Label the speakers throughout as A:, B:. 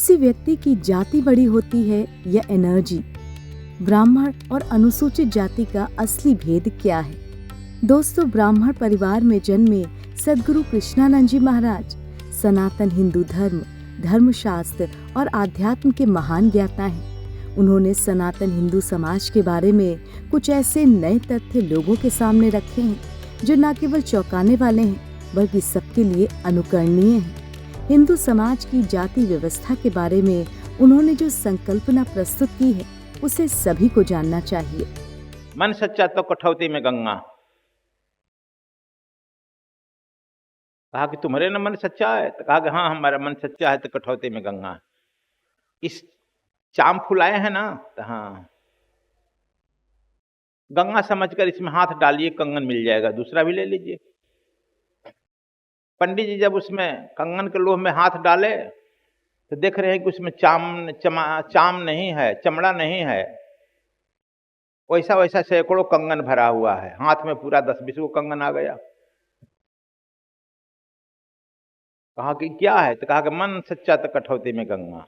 A: किसी व्यक्ति की जाति बड़ी होती है या एनर्जी? ब्राह्मण और अनुसूचित जाति का असली भेद क्या है? दोस्तों, ब्राह्मण परिवार में जन्मे सद्गुरु कृष्णानंद जी महाराज सनातन हिंदू धर्म, धर्मशास्त्र और आध्यात्म के महान ज्ञाता हैं। उन्होंने सनातन हिंदू समाज के बारे में कुछ ऐसे नए तथ्य लोगों के सामने रखे हैं जो न केवल चौंकाने वाले हैं बल्कि सबके लिए अनुकरणीय हैं। हिंदू समाज की जाति व्यवस्था के बारे में उन्होंने जो संकल्पना प्रस्तुत की है उसे सभी को जानना चाहिए।
B: मन सच्चा तो कठौती में गंगा। कहा कि तुम्हारे न मन सच्चा है? तो कहा कि हाँ, हमारा मन सच्चा है तो कठौती में गंगा। इस चाम फुलाए हैं ना, तो हाँ, गंगा समझकर इसमें हाथ डालिए, कंगन मिल जाएगा, दूसरा भी ले लीजिए। पंडित जी जब उसमें कंगन के लोह में हाथ डाले तो देख रहे हैं कि उसमें चाम नहीं है, चमड़ा नहीं है। वैसा वैसा सैकड़ों कंगन भरा हुआ है, हाथ में पूरा 10-20 को कंगन आ गया। कहा कि क्या है? तो कहा कि मन सच्चा तो कठौती में गंगा।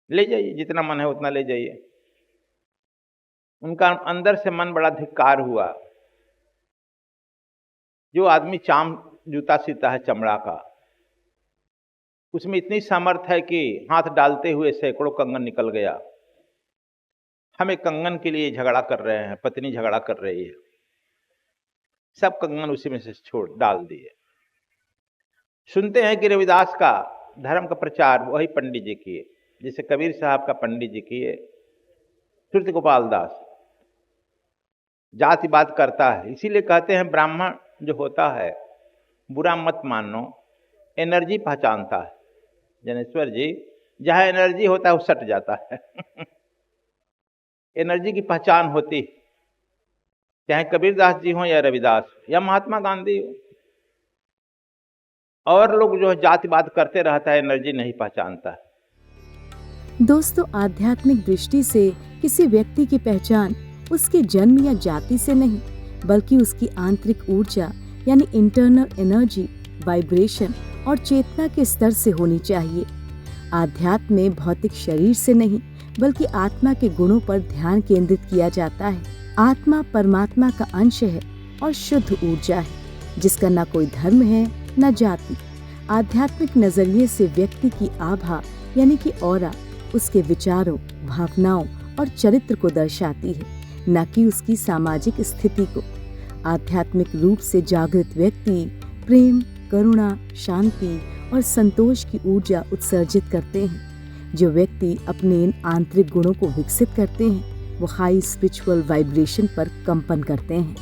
B: ले जाइए, जितना मन है उतना ले जाइए। उनका अंदर से मन बड़ा धिक्कार हुआ। जो आदमी चाम जूता सीता है चमड़ा का, उसमें इतनी सामर्थ है कि हाथ डालते हुए सैकड़ों कंगन निकल गया। हम एक कंगन के लिए झगड़ा कर रहे हैं, पत्नी झगड़ा कर रही है, सब कंगन उसी में से छोड़ डाल दिए। सुनते हैं कि रविदास का धर्म का प्रचार वही पंडित जी किए, जैसे कबीर साहब का पंडित जी किए। श्रुति गोपाल दास जातिवाद करता है, इसीलिए कहते हैं ब्राह्मण जो होता है, बुरा मत मानो, एनर्जी पहचानता है। जनेश्वर जी, जहां एनर्जी होता है वो सट जाता है। एनर्जी की पहचान होती, चाहे कबीरदास जी हो या रविदास या महात्मा गांधी हो। और लोग जो जातिवाद करते रहता है, एनर्जी नहीं पहचानता।
A: दोस्तों, आध्यात्मिक दृष्टि से किसी व्यक्ति की पहचान उसके जन्म या जाति से नहीं बल्कि उसकी आंतरिक ऊर्जा यानी इंटरनल एनर्जी, वाइब्रेशन और चेतना के स्तर से होनी चाहिए। आध्यात्म में भौतिक शरीर से नहीं बल्कि आत्मा के गुणों पर ध्यान केंद्रित किया जाता है। आत्मा परमात्मा का अंश है और शुद्ध ऊर्जा है जिसका न कोई धर्म है न जाति। आध्यात्मिक नजरिए से व्यक्ति की आभा यानी कि ऑरा उसके विचारों, भावनाओं और चरित्र को दर्शाती है, न कि उसकी सामाजिक स्थिति को। आध्यात्मिक रूप से जागृत व्यक्ति प्रेम, करुणा, शांति और संतोष की ऊर्जा उत्सर्जित करते हैं। जो व्यक्ति अपने इन आंतरिक गुणों को विकसित करते हैं वो हाई स्पिरिचुअल वाइब्रेशन पर कंपन करते हैं।